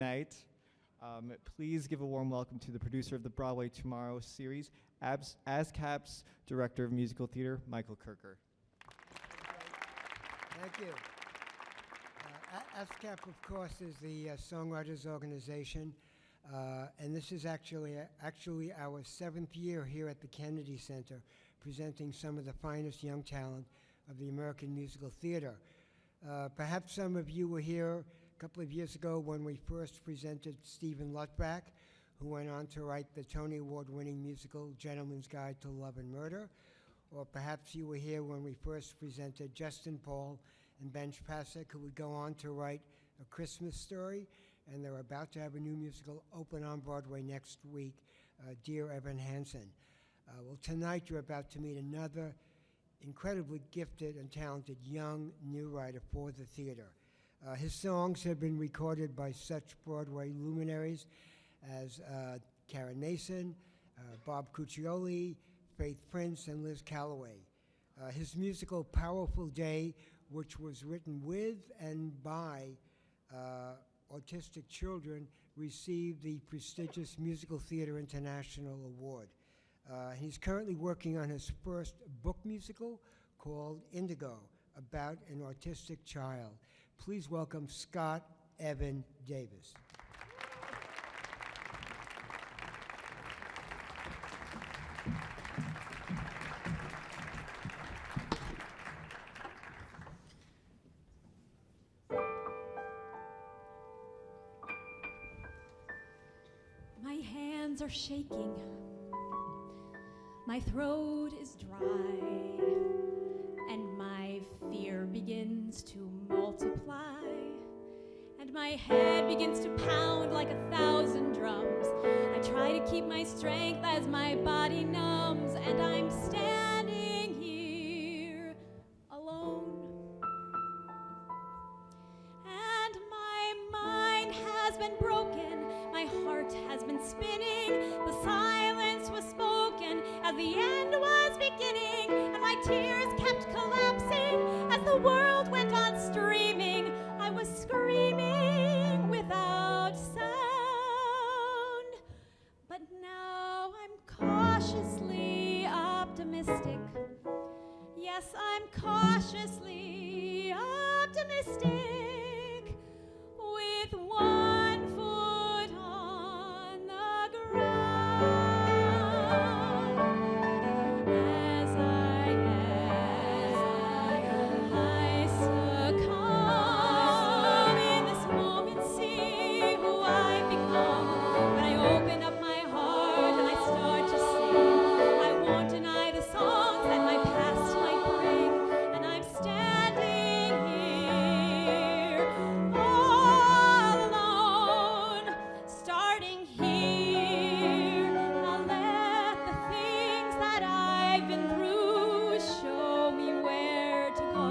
Night. Please give a warm welcome to the producer of the Broadway Tomorrow series, ASCAP's Director of Musical Theater, Michael Kirker. Thank you. ASCAP, of course, is the songwriters organization, and this is actually our 7th year here at the Kennedy Center, presenting some of the finest young talent of the American musical theater. Perhaps some of you were here a couple of years ago when we first presented Stephen Lutback, who went on to write the Tony Award-winning musical Gentleman's Guide to Love and Murder. Or perhaps you were here when we first presented Justin Paul and Ben Pasek, who would go on to write A Christmas Story, and they're about to have a new musical open on Broadway next week, Dear Evan Hansen. Well, tonight you're about to meet another incredibly gifted and talented young new writer for the theater. His songs have been recorded by such Broadway luminaries as Karen Mason, Bob Cuccioli, Faith Prince, and Liz Calloway. His musical Powerful Day, which was written with and by autistic children, received the prestigious Musical Theater International Award. He's currently working on his first book musical called Indigo, about an autistic child. Please welcome Scott Evan Davis. My hands are shaking. My throat is dry, and my fear begins to multiply, and my head begins to pound like 1,000 drums. I try to keep my strength as my body numbs, and I'm standing here alone. And my mind has been broken, my heart has been spinning, the silence was spoken as the end was beginning, and my tears kept collapsing as the world went on streaming. I was screaming without sound, but now I'm cautiously optimistic. Yes, I'm cautiously optimistic, with one foot on the ground. As I succumb in this moment, see who I've become. When I open up my heart and I start to sing, I won't deny the songs that my past might bring, and I'm standing here all alone, starting here. I'll let the things that I've been through show me where to go.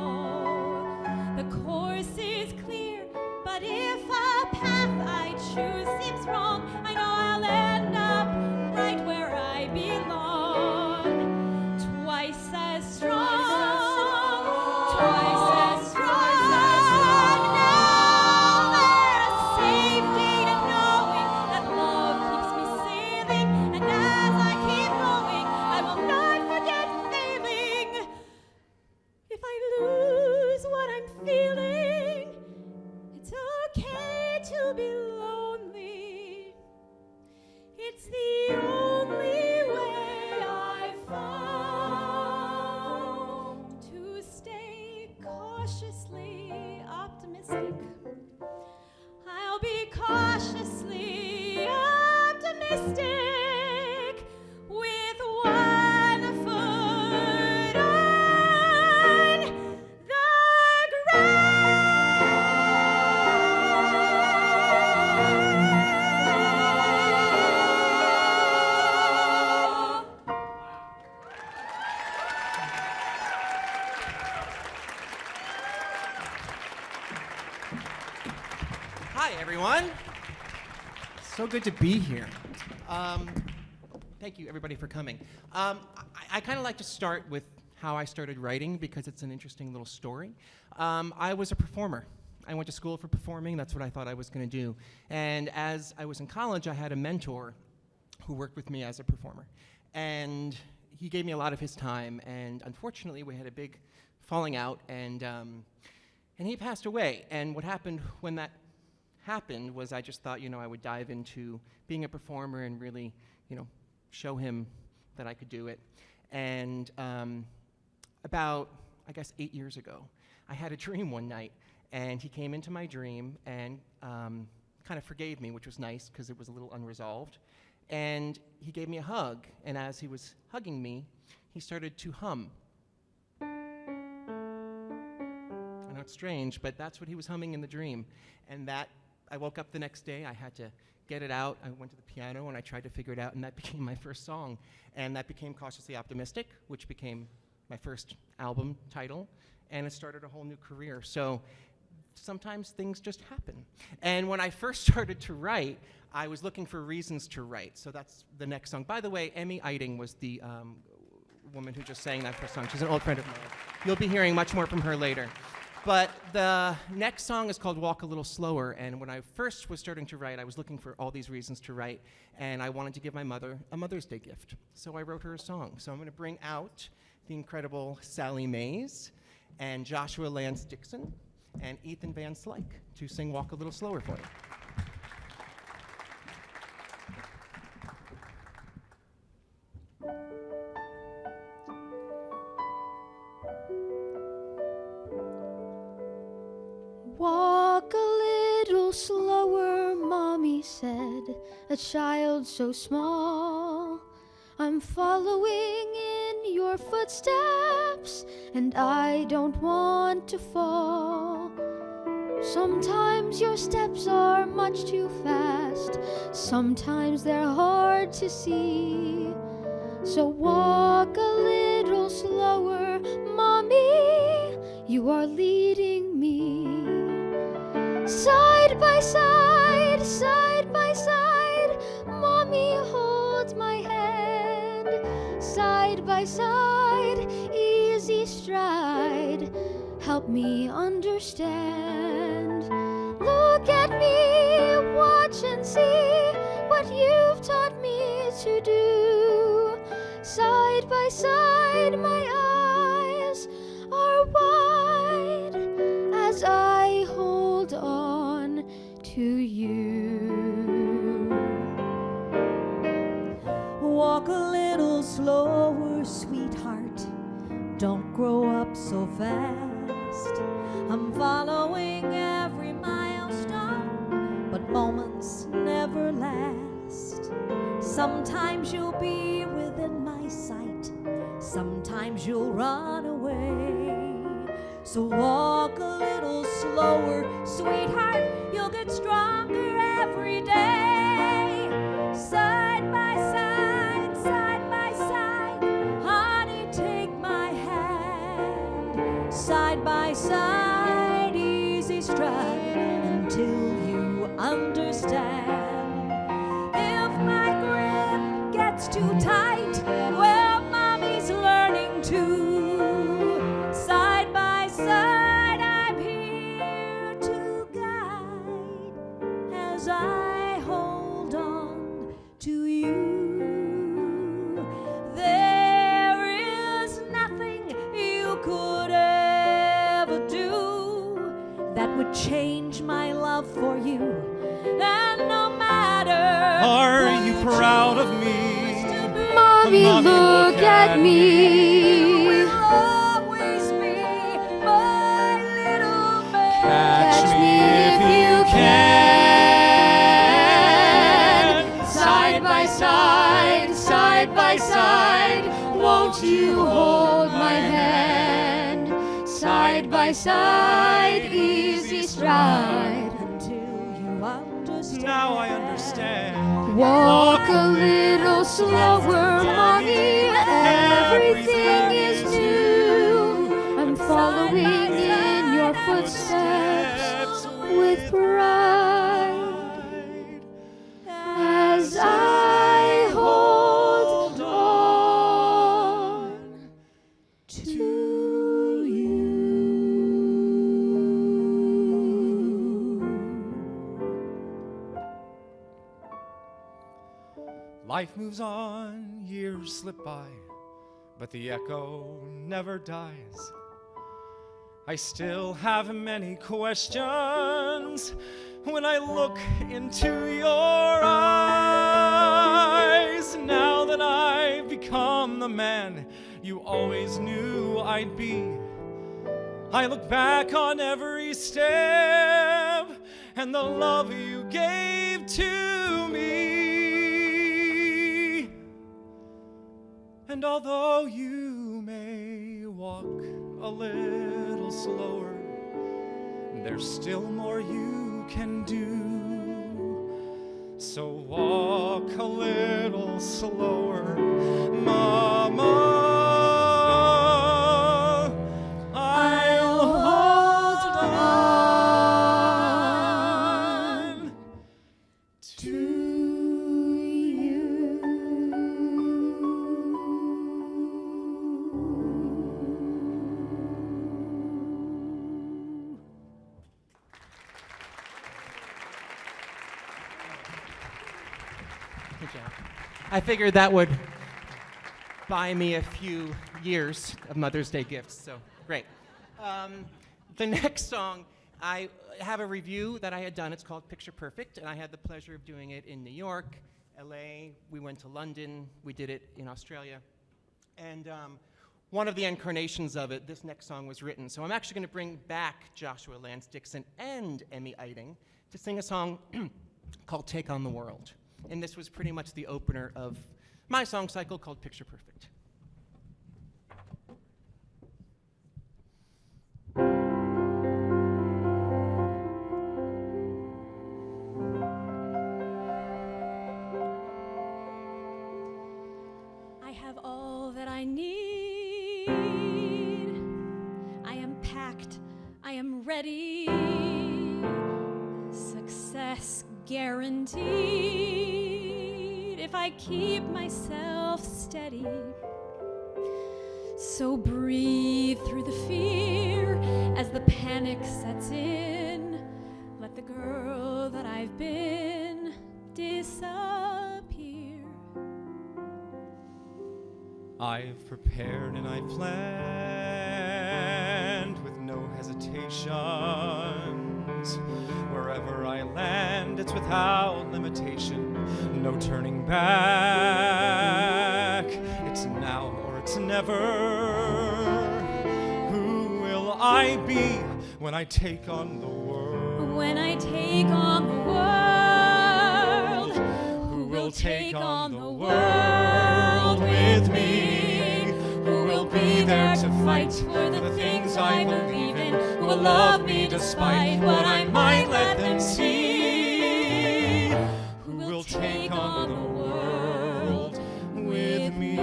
The course is clear, but if a path I choose seems wrong, I know I'll end up right where I belong. Twice as strong, twice as strong. Now there's safety in knowing that love keeps me sailing, and as I keep going, I will not forget failing. If I lose what I'm feeling, it's okay to be lonely. It's the only way I've found to stay cautiously optimistic. I'll be cautiously optimistic, with one foot on the ground. Hi, everyone. So good to be here. Thank you, everybody, for coming. I kind of like to start with how I started writing because it's an interesting little story. I was a performer. I went to school for performing. That's what I thought I was going to do. And as I was in college, I had a mentor who worked with me as a performer. And he gave me a lot of his time. And unfortunately, we had a big falling out, and he passed away. And what happened when that happened was I just thought, I would dive into being a performer and really, show him that I could do it. And about, I guess, 8 years ago, I had a dream one night, and he came into my dream and kind of forgave me, which was nice because it was a little unresolved. And he gave me a hug, and as he was hugging me, he started to hum. I know it's strange, but that's what he was humming in the dream. And that, I woke up the next day, I had to get it out. I went to the piano and I tried to figure it out, and that became my first song. And that became Cautiously Optimistic, which became my first album title, and it started a whole new career. So sometimes things just happen. And when I first started to write, I was looking for reasons to write. So that's the next song. By the way, Emmy Eiting was the woman who just sang that first song. She's an old friend of mine. You'll be hearing much more from her later. But the next song is called Walk a Little Slower, and when I first was starting to write, I was looking for all these reasons to write, and I wanted to give my mother a Mother's Day gift. So I wrote her a song. So I'm going to bring out the incredible Sally Mays and Joshua Lance Dixon and Ethan Van Slyke to sing Walk a Little Slower for you. Walk a little slower, Mommy said, a child so small. I'm following in your footsteps, and I don't want to fall. Sometimes your steps are much too fast, sometimes they're hard to see. So walk a little slower, Mommy, you are leading me. Side by side, Mommy holds my hand. Side by side, easy stride, help me understand. Look at me, watch and see what you've taught me to do. Side by side, my eyes are wide as I hold on to you. Walk a little slower, sweetheart. Don't grow up so fast. I'm following every milestone, but moments never last. Sometimes you'll be within my sight, sometimes you'll run away. So walk a little slower, sweetheart, you'll get stronger every day. Side by side, honey, take my hand. Side by side, easy stride until you understand. If my grip gets too tight, well, Mommy's learning too. Side by side, I'm here to guide as I hold on to you. There is nothing you could ever do that would change my love for you. And no matter, are you proud of me? Mommy, look at me. Catch me if you can. Side by side, won't you hold my hand? Side by side, easy stride until you understand. Now I understand. Walk a little slower, Mommy, everything is new. I'm following in your footsteps with pride as I hold on to you. Life moves on, years slip by, but the echo never dies. I still have many questions when I look into your eyes. Now that I've become the man you always knew I'd be, I look back on every step and the love you gave to me. And although you may walk a little slower, there's still more you can do. So walk a little slower, Mama. I'll hold on to Good job. I figured that would buy me a few years of Mother's Day gifts, so great. The next song, I have a review that I had done. It's called Picture Perfect, and I had the pleasure of doing it in New York, LA. We went to London. We did it in Australia. And one of the incarnations of it, this next song was written. So I'm actually going to bring back Joshua Lance Dixon and Emmy Eiting to sing a song called Take on the World. And this was pretty much the opener of my song cycle called Picture Perfect. I have all that I need. I am packed. I am ready. Success guaranteed if I keep myself steady. So breathe through the fear as the panic sets in. Let the girl that I've been disappear. I've prepared and I've planned with no hesitations. Wherever I land, it's without limitation, no turning back. It's now or it's never. Who will I be when I take on the world? When I take on the world, Who will take on the world with me? Who will be there to fight for the things I believe in? Who will love me despite what I might let them see? Who will take on the world with me?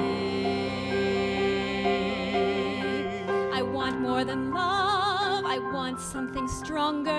I want more than love, I want something stronger.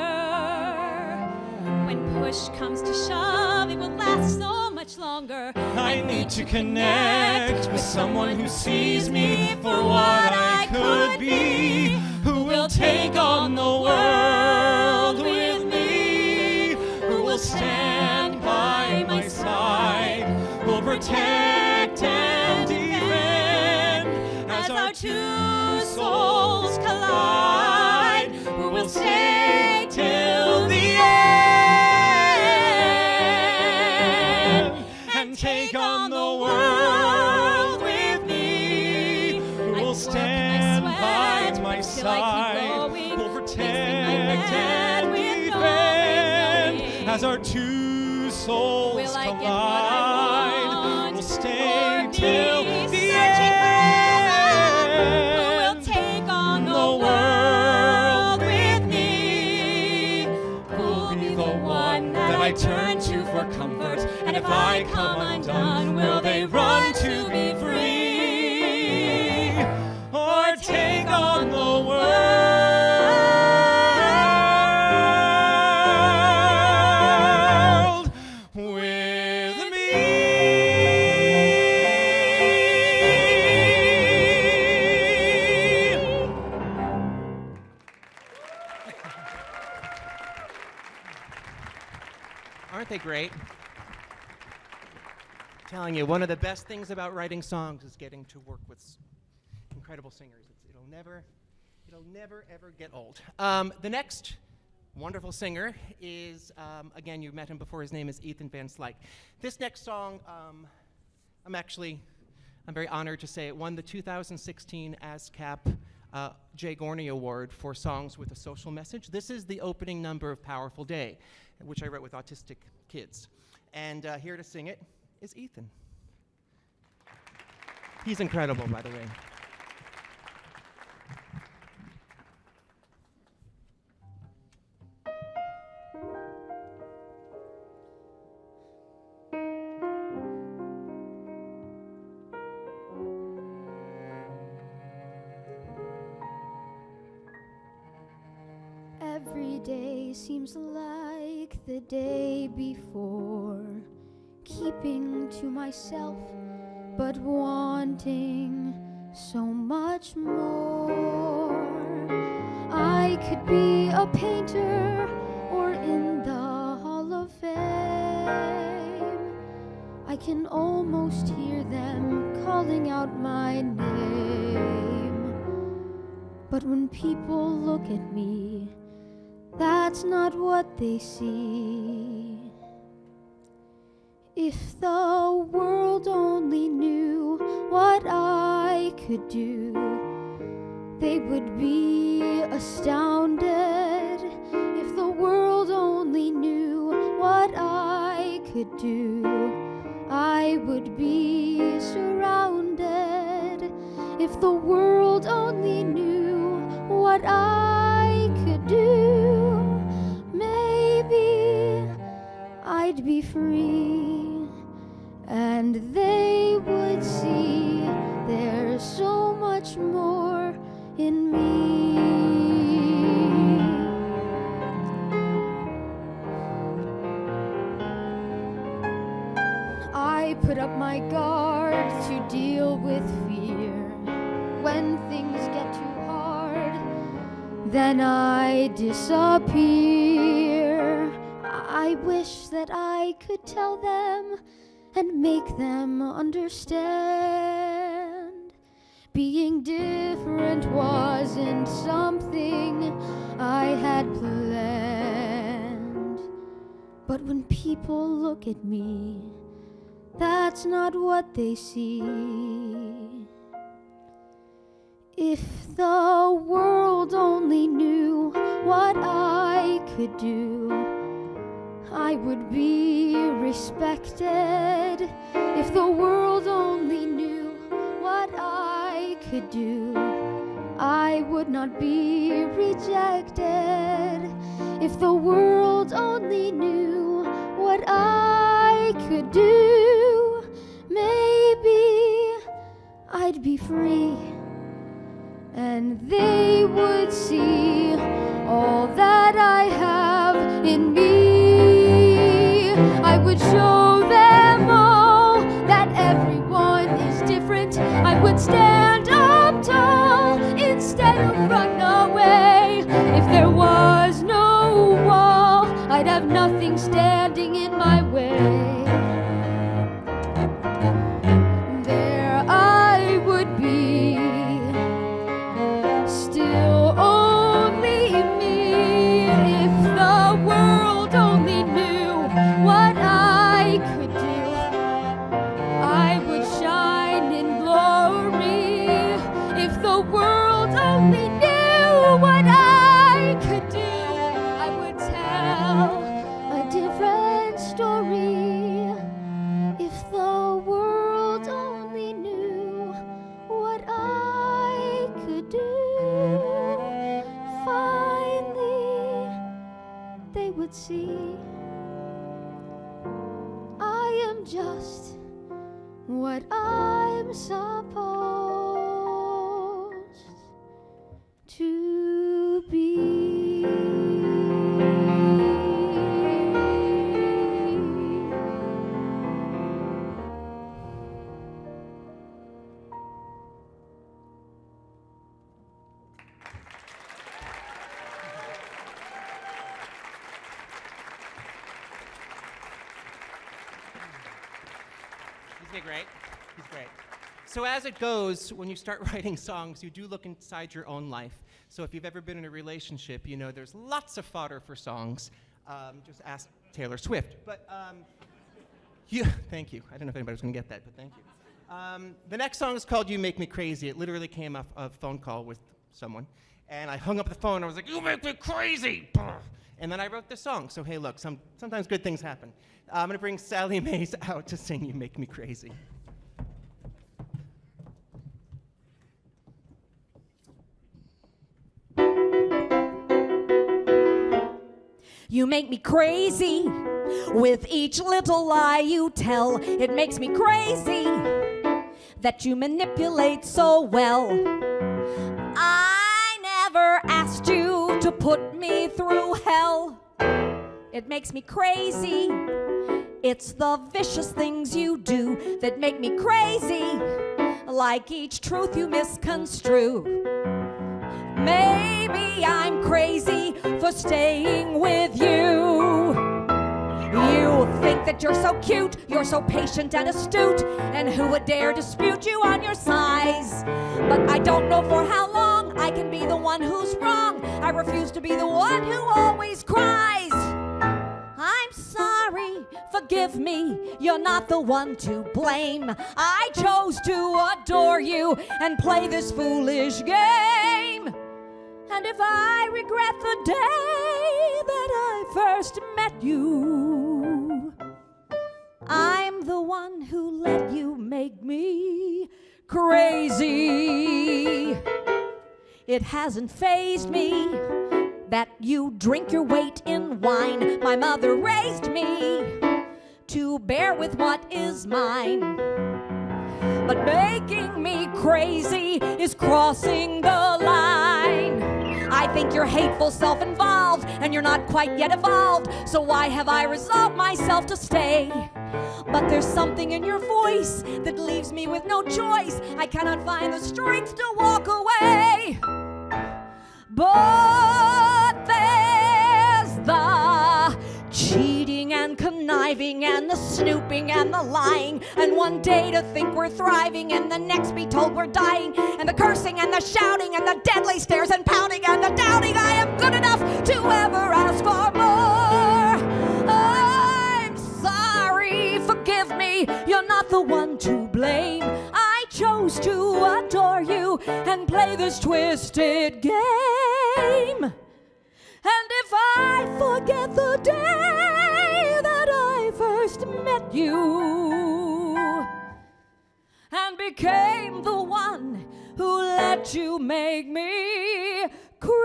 When push comes to shove, it will last so much longer. I need to connect with someone who sees me for what I could be. Who will take on the world with me? Who will stand by my side? Who will protect and defend as our two souls collide? Who will stay till the end and take on the world with me? Who will stand by my side? Who will protect and defend as our two souls Will I get what I collide? want We'll stay or till be the searching for love? Who will end. take on the The world with me? Who'll be the one that I turn to for comfort? And if I come undone, will they run to be free? Or take on the world with me? Aren't they great? Telling you, one of the best things about writing songs is getting to work with incredible singers. It'll never ever get old. The next wonderful singer is, again, you met him before. His name is Ethan Van Slyke. This next song, I'm very honored to say it won the 2016 ASCAP Jay Gorney Award for songs with a social message. This is the opening number of Powerful Day, which I wrote with autistic kids. And here to sing it is Ethan. He's incredible, by the way. Every day seems like the day before, keeping to myself, but wanting so much more. I could be a painter or in the Hall of Fame. I can almost hear them calling out my name. But when people look at me, that's not what they see. If the world only knew what I could do, they would be astounded. If the world only knew what I could do, I would be surrounded. If the world only knew what I could do, maybe I'd be free, and they would see there's so much more in me. I put up my guard to deal with fear. When things get too hard, then I disappear. I wish that I could tell them and make them understand. Being different wasn't something I had planned. But when people look at me, that's not what they see. If the world only knew what I could do, I would be respected. If the world only knew what I could do, I would not be rejected. If the world only knew what I could do, maybe I'd be free, and they would see all that I have in me. I would show them all that everyone is different. I would stand up tall instead of run away. If there was no wall, I'd have nothing standing in my way. There I would be, still only me. If the world only knew what I could do, I would shine in glory. If the world only knew what I could do, I would tell a different story. If the world only knew what I could do, finally they would see I am just what I'm supposed to be. Isn't he great? He's great. So as it goes, when you start writing songs, you do look inside your own life. So if you've ever been in a relationship, you know there's lots of fodder for songs. Just ask Taylor Swift. But thank you. I don't know if anybody was going to get that, but thank you. The next song is called You Make Me Crazy. It literally came off a phone call with someone. And I hung up the phone, and I was like, you make me crazy! And then I wrote this song. So hey, look, sometimes good things happen. I'm going to bring Sally Mays out to sing You Make Me Crazy. You make me crazy with each little lie you tell. It makes me crazy that you manipulate so well. I never asked you to put me through hell. It makes me crazy. It's the vicious things you do that make me crazy, like each truth you misconstrue. Maybe I'm crazy for staying with you. You think that you're so cute, you're so patient and astute, and who would dare dispute you on your size? But I don't know for how long I can be the one who's wrong. I refuse to be the one who always cries. I'm sorry, forgive me, you're not the one to blame. I chose to adore you and play this foolish game. And if I regret the day that I first met you, I'm the one who let you make me crazy. It hasn't fazed me that you drink your weight in wine. My mother raised me to bear with what is mine. But making me crazy is crossing the line. I think you're hateful, self-involved, and you're not quite yet evolved. So why have I resolved myself to stay? But there's something in your voice that leaves me with no choice. I cannot find the strength to walk away. But there's the cheating and conniving and the snooping and the lying, and one day to think we're thriving and the next be told we're dying, and the cursing and the shouting and the deadly stares and pounding and the doubting I am good enough to ever ask for more. I'm sorry, forgive me, you're not the one to blame. I chose to adore you and play this twisted game. And if I forget the day that I first met you and became the one who let you make me crazy.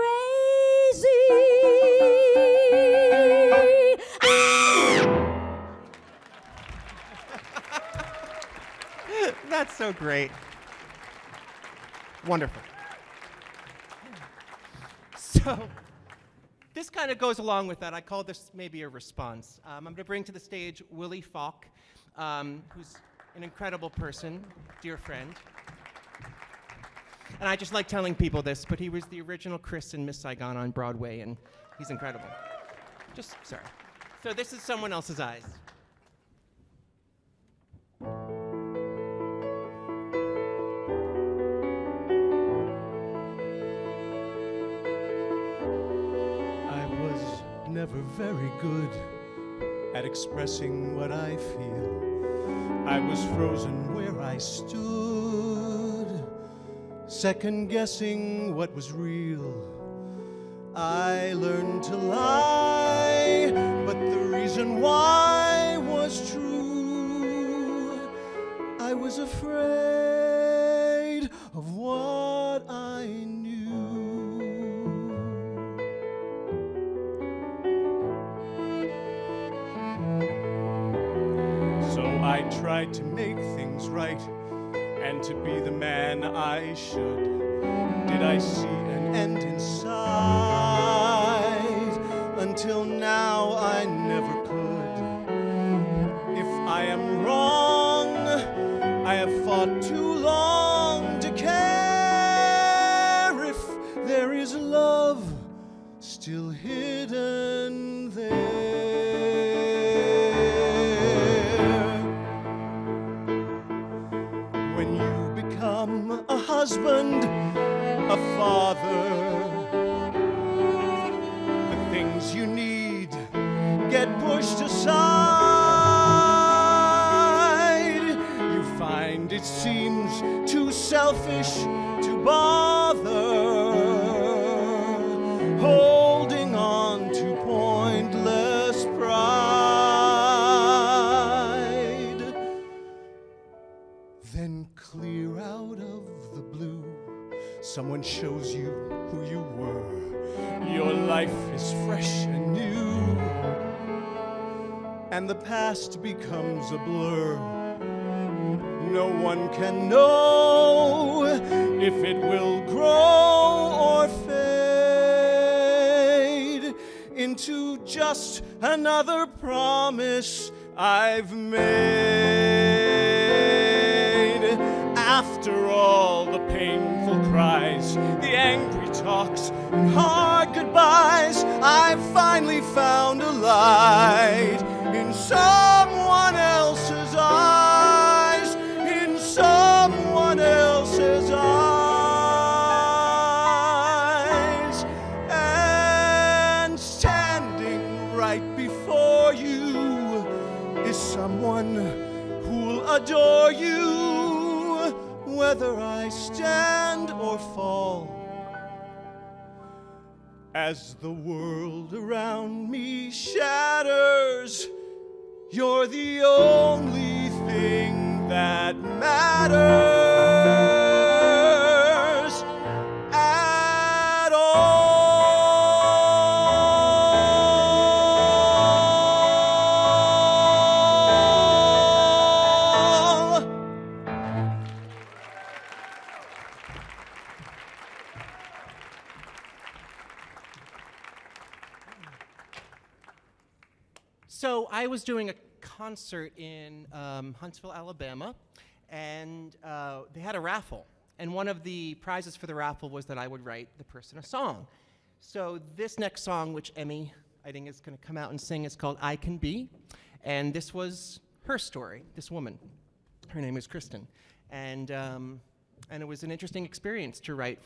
That's so great. Wonderful. So, this kind of goes along with that. I call this maybe a response. I'm going to bring to the stage Willie Falk, who's an incredible person, dear friend. And I just like telling people this, but he was the original Chris in Miss Saigon on Broadway, and he's incredible. Just, sorry. So this is Someone Else's Eyes. Never very good at expressing what I feel. I was frozen where I stood, second guessing what was real. I learned to lie, but the reason why was true. I was afraid of what I knew. I tried to make things right and to be the man I should. Did I see an end in sight? Until now I never could. If I am wrong, I have fought too long to care if there is love still hidden there. husband, a father. The things you need get pushed aside. You find it seems too selfish to bother holding on to pointless pride. Then clear out of the blue, someone shows you who you were. Your life is fresh and new, and the past becomes a blur. No one can know if it will grow or fade into just another promise I've made. After all the painful cries, the angry talks, and hard goodbyes, I've finally found a light in someone else's eyes, in someone else's eyes. And standing right before you is someone who'll adore you, whether I stand or fall. As the world around me shatters, you're the only thing that matters at all. So I was doing a concert in Huntsville, Alabama, and they had a raffle. And one of the prizes for the raffle was that I would write the person a song. So this next song, which Emmy, I think, is going to come out and sing, is called I Can Be. And this was her story, this woman. Her name is Kristen. And it was an interesting experience to write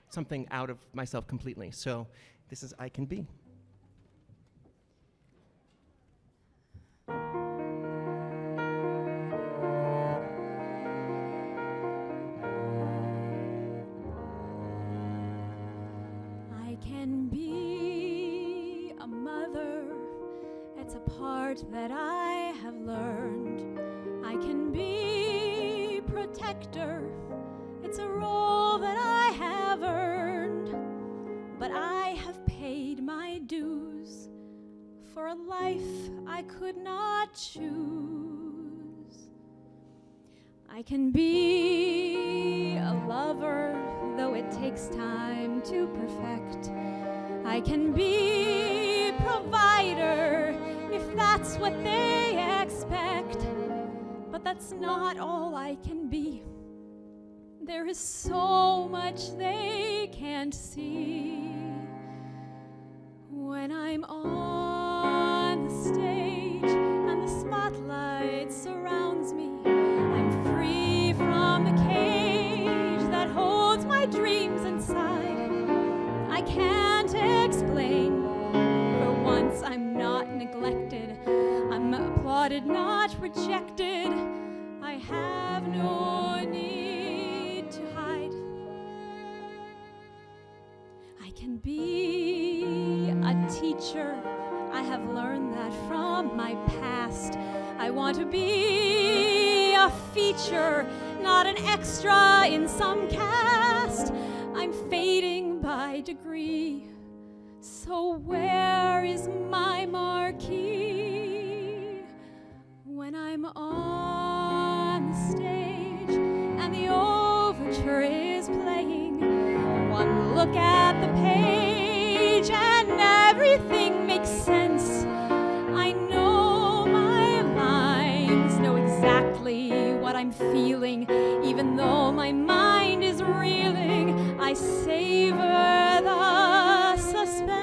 something out of myself completely. So this is I Can Be. I can be a mother, it's a part that I have learned. I can be protector, it's a role that I have earned. But I have paid my dues for a life I could not choose. I can be a lover, though it takes time to perfect. I can be provider, if that's what they expect. But that's not all I can be. There is so much they can't see. When I'm on the stage and the spotlight surrounds me, I'm free from the cage that holds my dreams inside. I can't explain. For once I'm not neglected. I'm applauded, not rejected. I have no need to hide. I can be a teacher. I have learned that from my past. I want to be a feature, not an extra in some cast. I'm fading by degree, so where is my marquee? When I'm on the stage and the overture is playing, one look at the page and everything makes sense. I know my lines, know exactly what I'm feeling, even though my mind is reeling. I savor the suspense.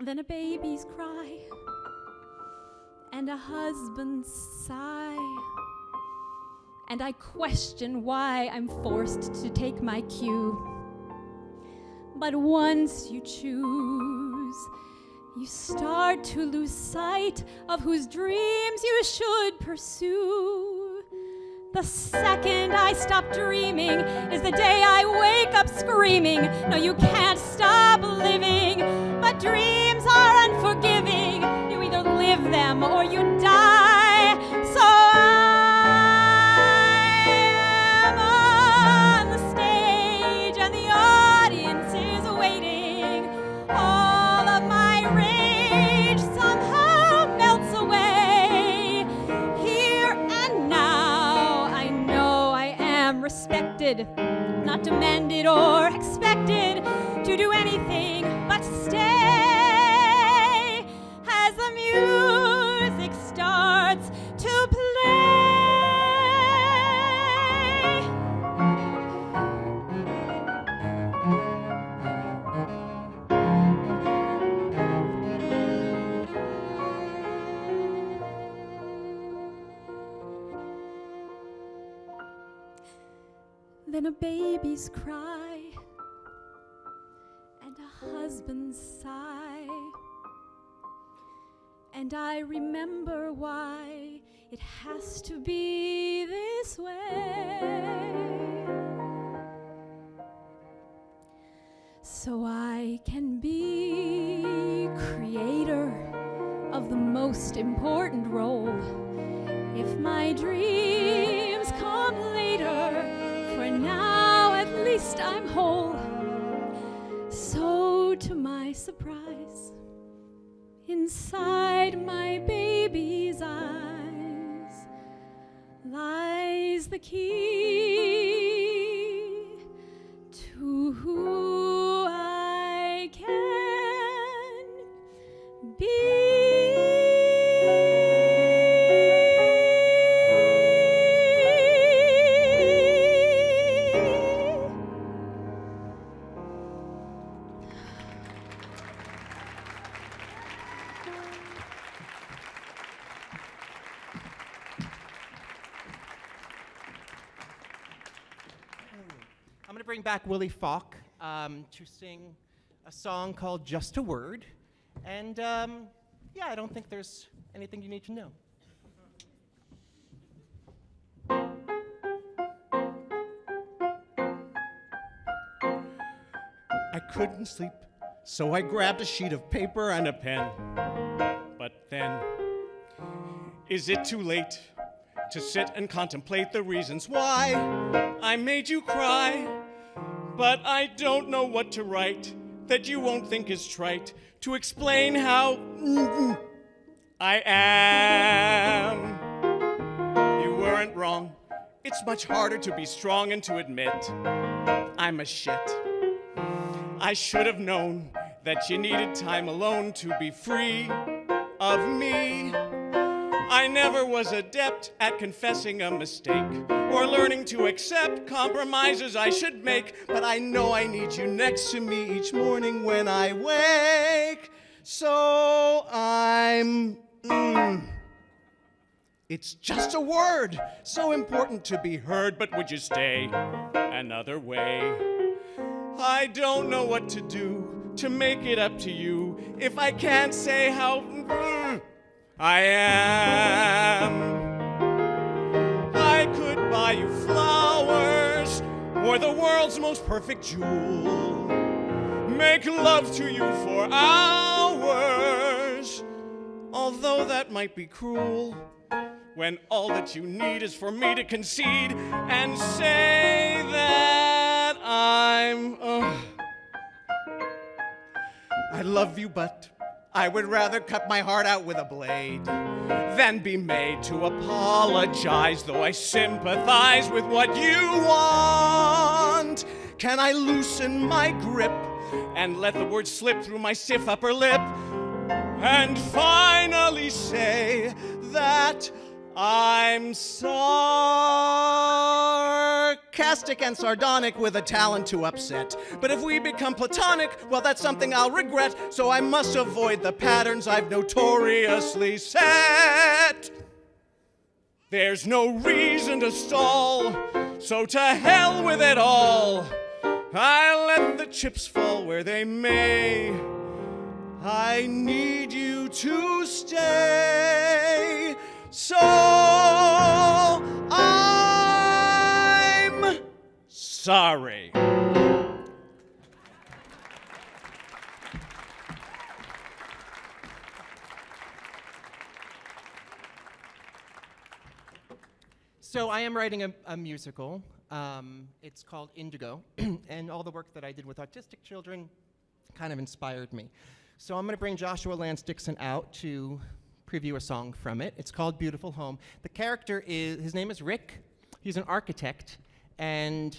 Then a baby's cry and a husband's sigh. and I question why I'm forced to take my cue. But once you choose, you start to lose sight of whose dreams you should pursue. The second I stop dreaming is the day I wake up screaming, no, you can't stop living. But dreams are unforgiving. You either live them or you die. So I am on the stage and the audience is waiting. All of my rage somehow melts away. Here and now I know I am respected, not demanded or expected to do anything but stay as the music starts to play. Then a baby's cry and a husband's sigh, and I remember why it has to be this way. So I can be creator of the most important role. If my dreams come later, for now at least I'm whole. So to my surprise, inside my baby's eyes lies the key to who I can be. I'm going to bring back Willie Falk to sing a song called Just a Word. And yeah, I don't think there's anything you need to know. I couldn't sleep, so I grabbed a sheet of paper and a pen. But then, is it too late to sit and contemplate the reasons why I made you cry? But I don't know what to write that you won't think is trite to explain how I am. You weren't wrong. It's much harder to be strong and to admit I'm a shit. I should have known that you needed time alone to be free of me. I never was adept at confessing a mistake or learning to accept compromises I should make, but I know I need you next to me each morning when I wake. So I'm It's just a word, so important to be heard, but would you stay another way? I don't know what to do to make it up to you if I can't say how I am. I could buy you flowers or the world's most perfect jewel, make love to you for hours, although that might be cruel when all that you need is for me to concede and say that I love you, but I would rather cut my heart out with a blade than be made to apologize, though I sympathize with what you want. Can I loosen my grip and let the words slip through my stiff upper lip and finally say that I'm sarcastic and sardonic with a talent to upset. But if we become platonic, well, that's something I'll regret. So I must avoid the patterns I've notoriously set. There's no reason to stall, so to hell with it all. I let the chips fall where they may. I need you to stay, so I'm sorry. So I am writing a musical. It's called Indigo, and all the work that I did with autistic children kind of inspired me. So I'm going to bring Joshua Lance Dixon out to preview a song from it. It's called Beautiful Home. The character his name is Rick. He's an architect, and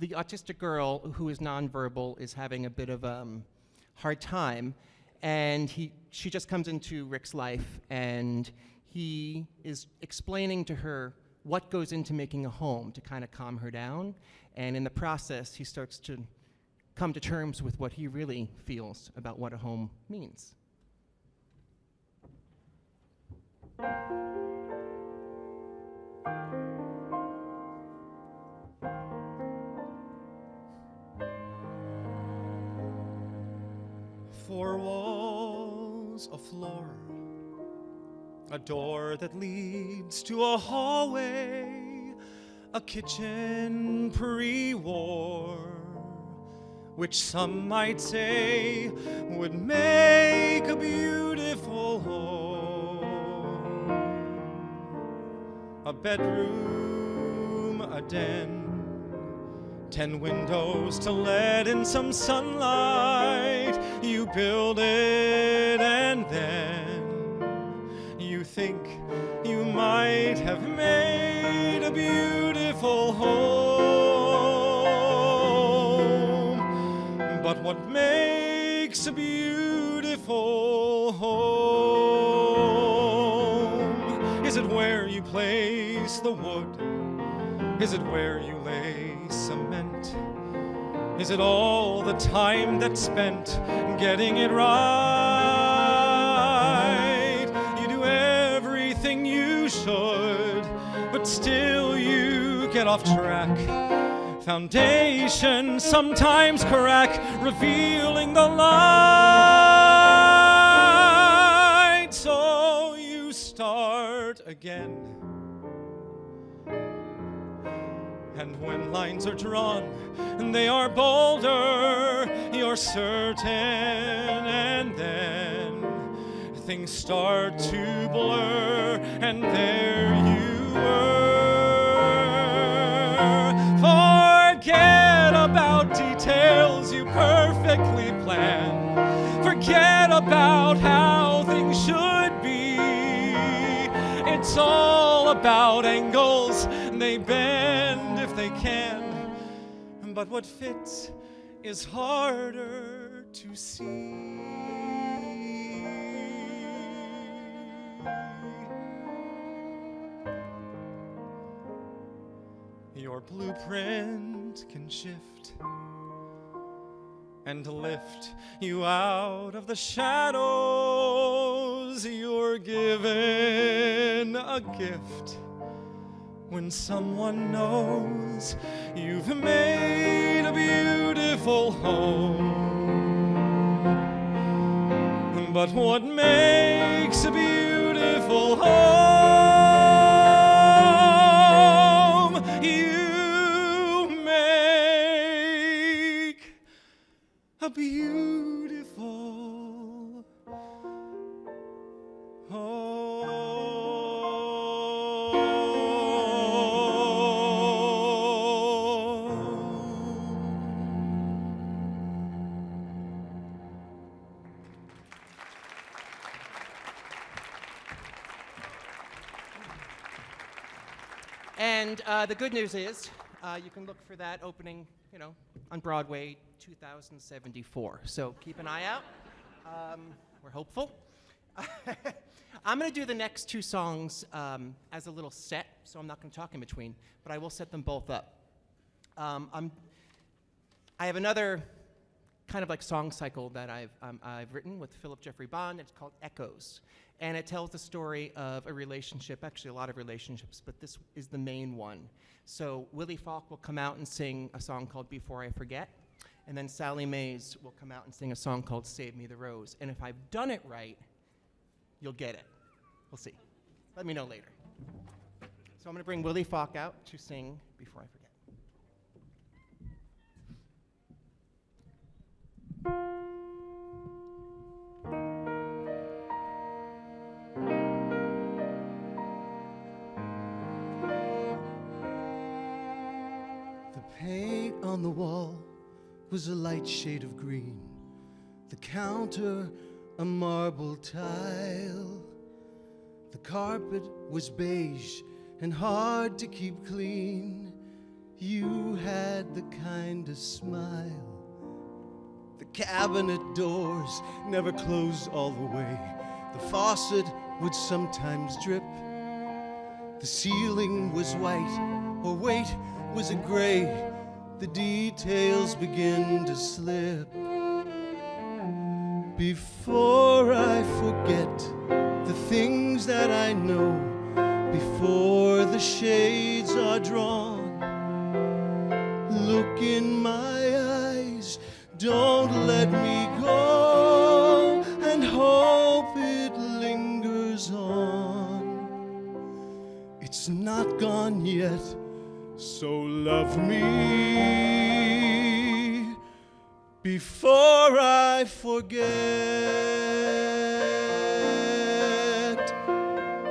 the autistic girl who is nonverbal is having a bit of a hard time, and she just comes into Rick's life, and he is explaining to her what goes into making a home to kind of calm her down, and in the process, he starts to come to terms with what he really feels about what a home means. Four walls, a floor, a door that leads to a hallway, a kitchen pre-war, which some might say would make a beautiful home. A bedroom, a den, 10 windows to let in some sunlight. You build it and then you think you might have made a beautiful home. But what makes a beautiful home? Is it where you place the wood? Is it where you lay cement? Is it all the time that's spent getting it right? You do everything you should, but still you get off track. Foundations sometimes crack, revealing the light. So you start again. And when lines are drawn and they are bolder, you're certain, and then things start to blur, and there you were. Forget about details you perfectly planned. Forget about how things should be. It's all about angles, they bend if they can, but what fits is harder to see. Your blueprint can shift and lift you out of the shadows. You're given a gift when someone knows you've made a beautiful home. But what makes a beautiful home? You make a beautiful home. And the good news is you can look for that opening, on Broadway 2074. So keep an eye out. We're hopeful. I'm going to do the next two songs as a little set, so I'm not going to talk in between, but I will set them both up. I have another kind of like song cycle that I've written with Philip Jeffrey Bond. It's called Echoes. And it tells the story of a relationship, actually a lot of relationships, but this is the main one. So Willie Falk will come out and sing a song called Before I Forget, and then Sally Mays will come out and sing a song called Save Me the Rose. And if I've done it right, you'll get it. We'll see. Let me know later. So I'm going to bring Willie Falk out to sing Before I Forget. The paint on the wall was a light shade of green, the counter a marble tile, the carpet was beige and hard to keep clean. You had the kind of smile. The cabinet doors never closed all the way. The faucet would sometimes drip. The ceiling was white, or wait, was it gray? The details begin to slip. Before I forget the things that I know, before the shades are drawn, look in my eyes, don't let me go, and hope it lingers on. It's not gone yet, so love me before I forget.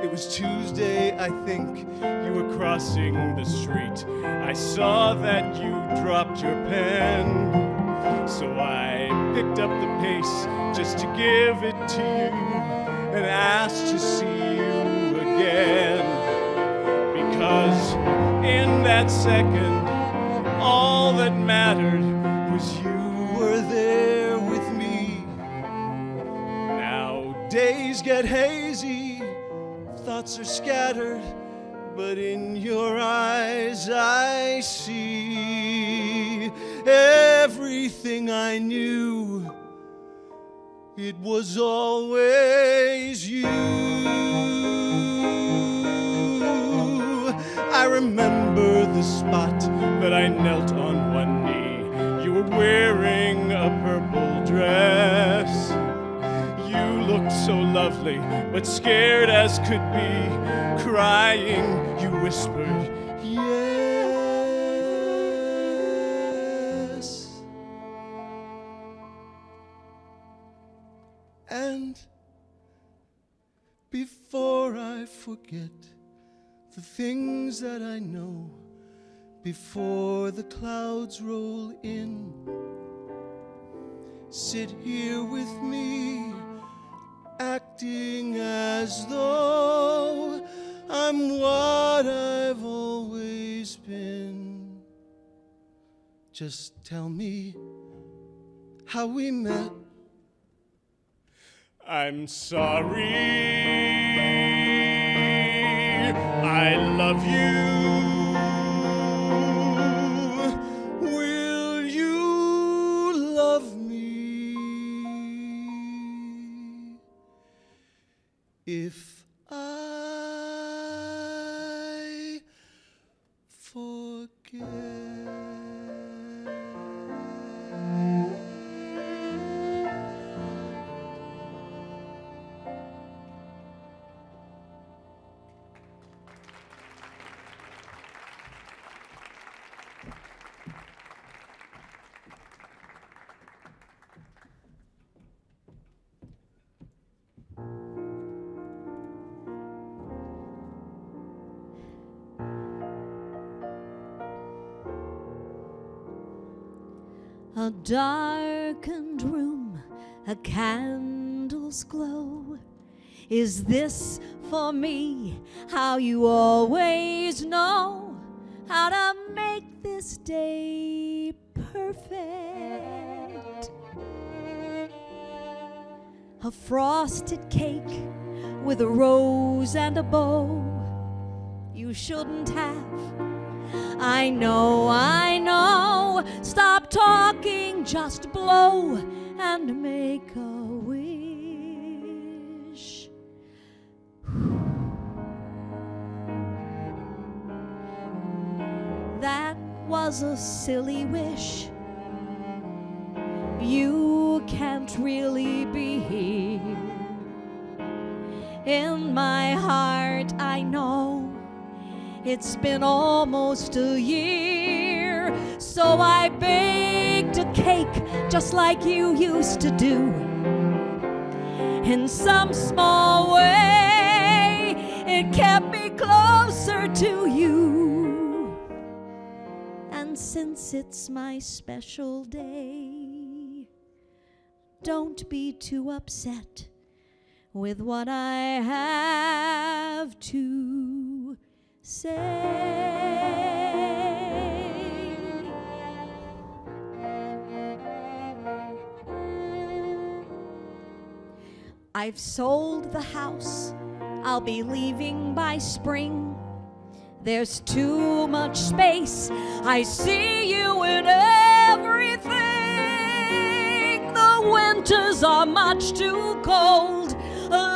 It was Tuesday, I think. You were crossing the street. I saw that you dropped your pen. So I picked up the pace just to give it to you and asked to see you again. Because in that second, all that mattered was you were there with me. Now days get hazy, thoughts are scattered, but in your eyes I see everything I knew. It was always you. I remember the spot that I knelt on one knee. You were wearing a purple dress. You looked so lovely, but scared as could be. Crying, you whispered, yes. And before I forget the things that I know, before the clouds roll in, sit here with me, acting as though I'm what I've always been. Just tell me how we met. I'm sorry, I love you. Will you love me if I forget? A darkened room, a candle's glow. Is this for me? How you always know how to make this day perfect. A frosted cake with a rose and a bow. You shouldn't have I know. Stop talking, just blow and make a wish. That was a silly wish. You can't really be here. In my heart, I know it's been almost a year. So I baked a cake just like you used to do. In some small way, it kept me closer to you. And since it's my special day, don't be too upset with what I have to say. I've sold the house, I'll be leaving by spring. There's too much space, I see you in everything. The winters are much too cold. Alone,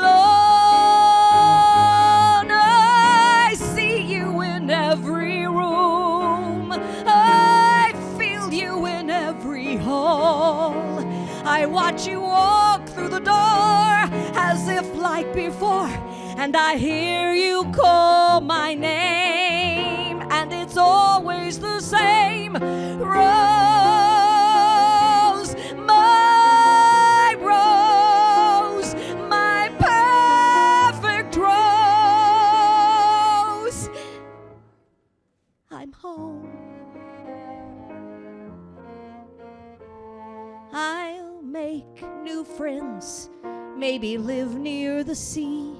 I see you in every room. I feel you in every hall. I watch you walk through the door as if like before, and I hear you call my name, and it's always the same. Rose, my rose, my perfect rose. I'm home. I'll make new friends, maybe live near the sea.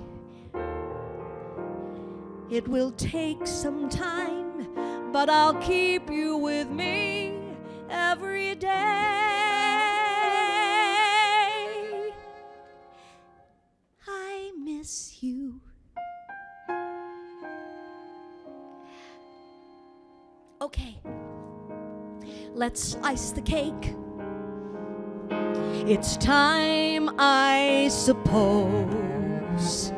It will take some time, but I'll keep you with me every day. I miss you. Okay, let's slice the cake. It's time, I suppose.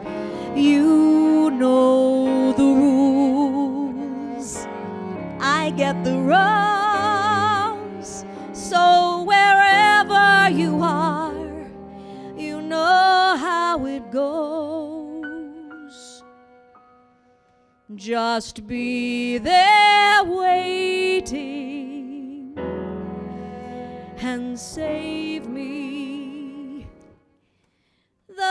You know the rules. I get the rose. So wherever you are, you know how it goes. Just be there waiting and save me the rose.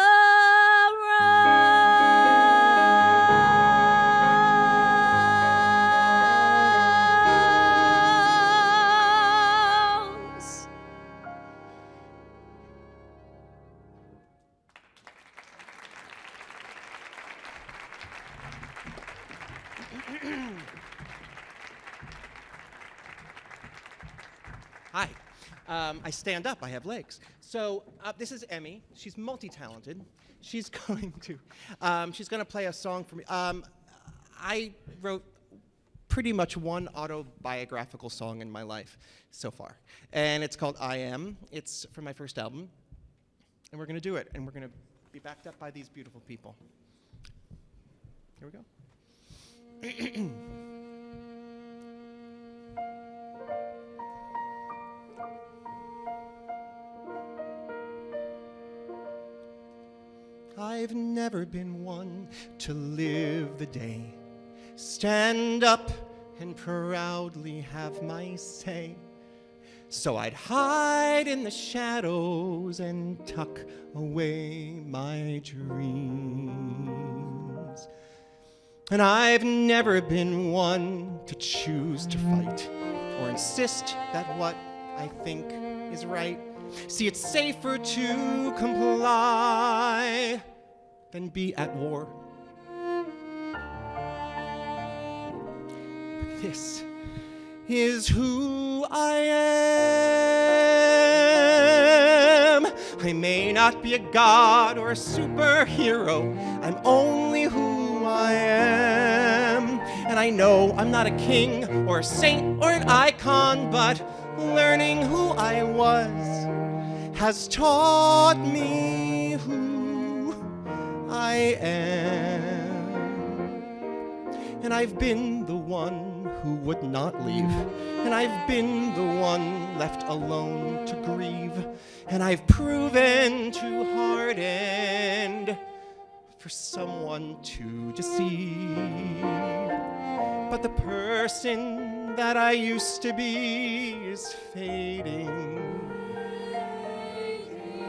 Hi. I stand up, I have legs. So this is Emmy. She's multi-talented. She's going to play a song for me. I wrote pretty much one autobiographical song in my life so far. And it's called I Am. It's from my first album. And we're going to do it. And we're going to be backed up by these beautiful people. Here we go. I've never been one to live the day, stand up and proudly have my say. So I'd hide in the shadows and tuck away my dreams. And I've never been one to choose to fight or insist that what I think is right. See, it's safer to comply than be at war. But this is who I am. I may not be a god or a superhero. I'm only who I am. And I know I'm not a king or a saint or an icon, but learning who I was has taught me who I am. And I've been the one who would not leave, and I've been the one left alone to grieve, and I've proven too hardened for someone to deceive. But the person that I used to be is fading.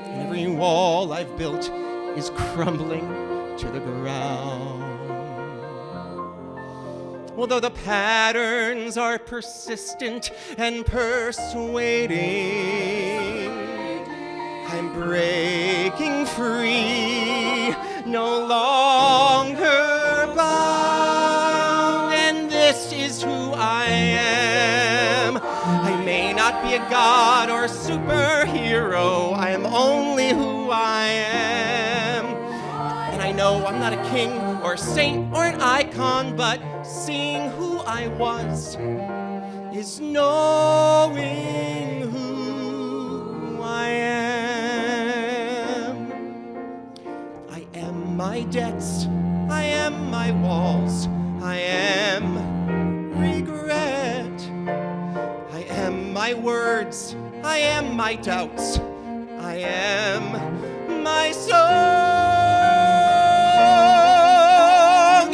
And every wall I've built is crumbling to the ground. Although the patterns are persistent and persuading, I'm breaking free, no longer bound, and this is who I am. I may not be a god or a superhero, I am only who I am. And I know I'm not a king or a saint or an icon, but seeing who I was is knowing who I am. I am my debts, I am my walls, I am regret. I am my words, I am my doubts, I am my song,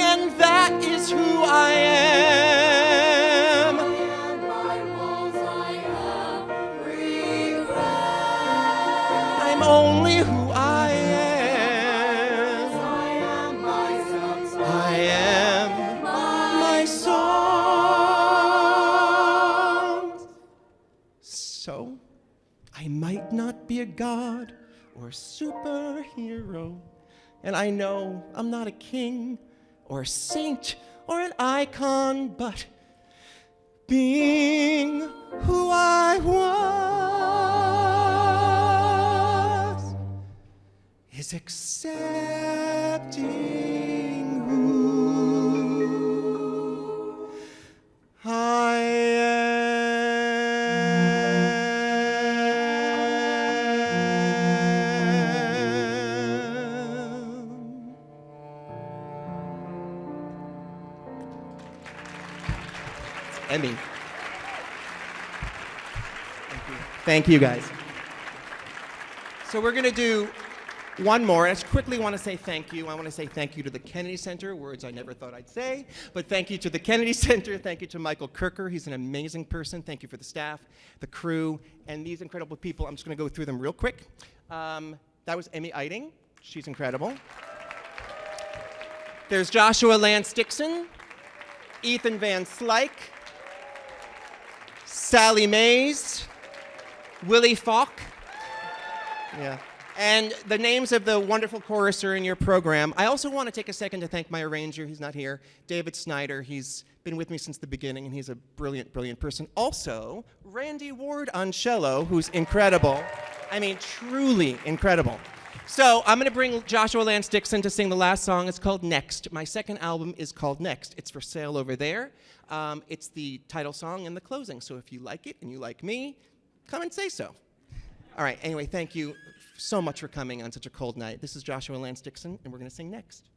and that is who I am. I am my walls, I am regret. I'm only who I am. I am myself, I am my song. So, I might not be a god or a superhero, and I know I'm not a king or a saint or an icon, but being who I was is accepting who I am. Emmy. Thank you, guys. So we're going to do one more. I just quickly want to say thank you. I want to say thank you to the Kennedy Center, words I never thought I'd say, but thank you to the Kennedy Center. Thank you to Michael Kirker. He's an amazing person. Thank you for the staff, the crew, and these incredible people. I'm just going to go through them real quick. That was Emmy Eiting. She's incredible. There's Joshua Lance Dixon, Ethan Van Slyke, Sally Mays, Willie Falk. Yeah. And the names of the wonderful chorus are in your program. I also want to take a second to thank my arranger. He's not here. David Snyder. He's been with me since the beginning, and he's a brilliant, brilliant person. Also, Randy Ward on cello, who's incredible. I mean, truly incredible. So I'm going to bring Joshua Lance Dixon to sing the last song. It's called Next. My second album is called Next. It's for sale over there. It's the title song and the closing. So if you like it and you like me, come and say so. All right. Anyway, thank you so much for coming on such a cold night. This is Joshua Lance Dixon, and we're going to sing Next.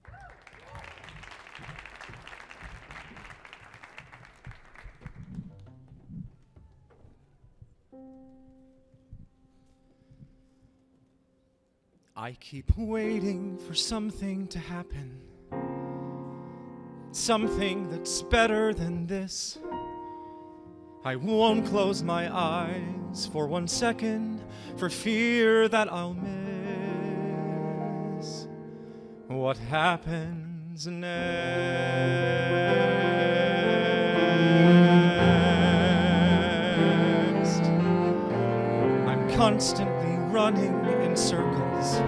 I keep waiting for something to happen, something that's better than this. I won't close my eyes for 1 second for fear that I'll miss what happens next. I'm constantly running in circles,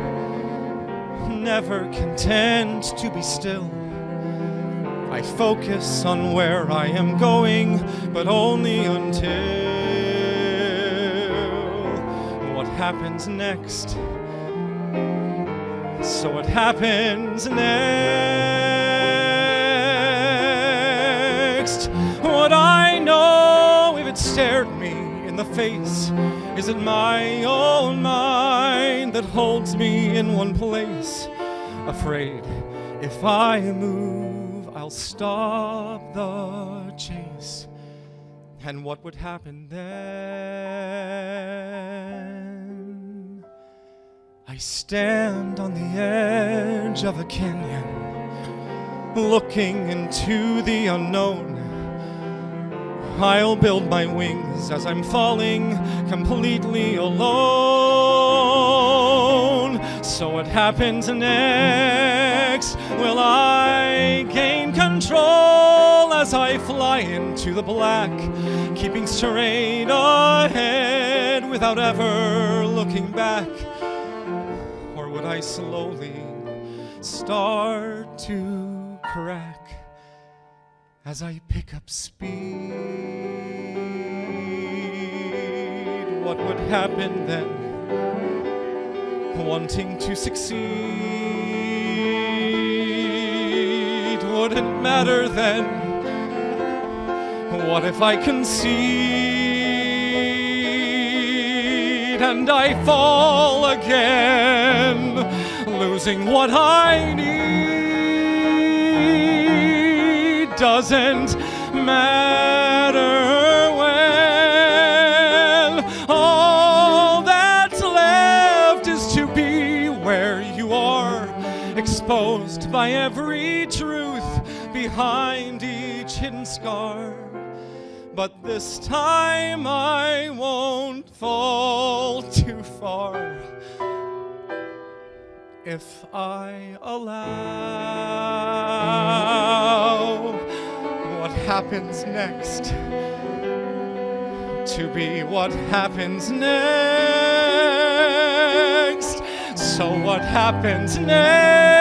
never content to be still. I focus on where I am going, but only until what happens next. So what happens next? face? Is it my own mind that holds me in one place? Afraid if I move, I'll stop the chase. And what would happen then? I stand on the edge of a canyon, looking into the unknown. I'll build my wings as I'm falling completely alone. So what happens next? Will I gain control as I fly into the black, keeping straight ahead without ever looking back? Or would I slowly start to crack as I pick up speed? What would happen then? Wanting to succeed wouldn't matter then. What if I concede and I fall again, losing what I need? Doesn't matter when all that's left is to be where you are, exposed by every truth behind each hidden scar. But this time I won't fall too far if I allow what happens next to be what happens next. So what happens next?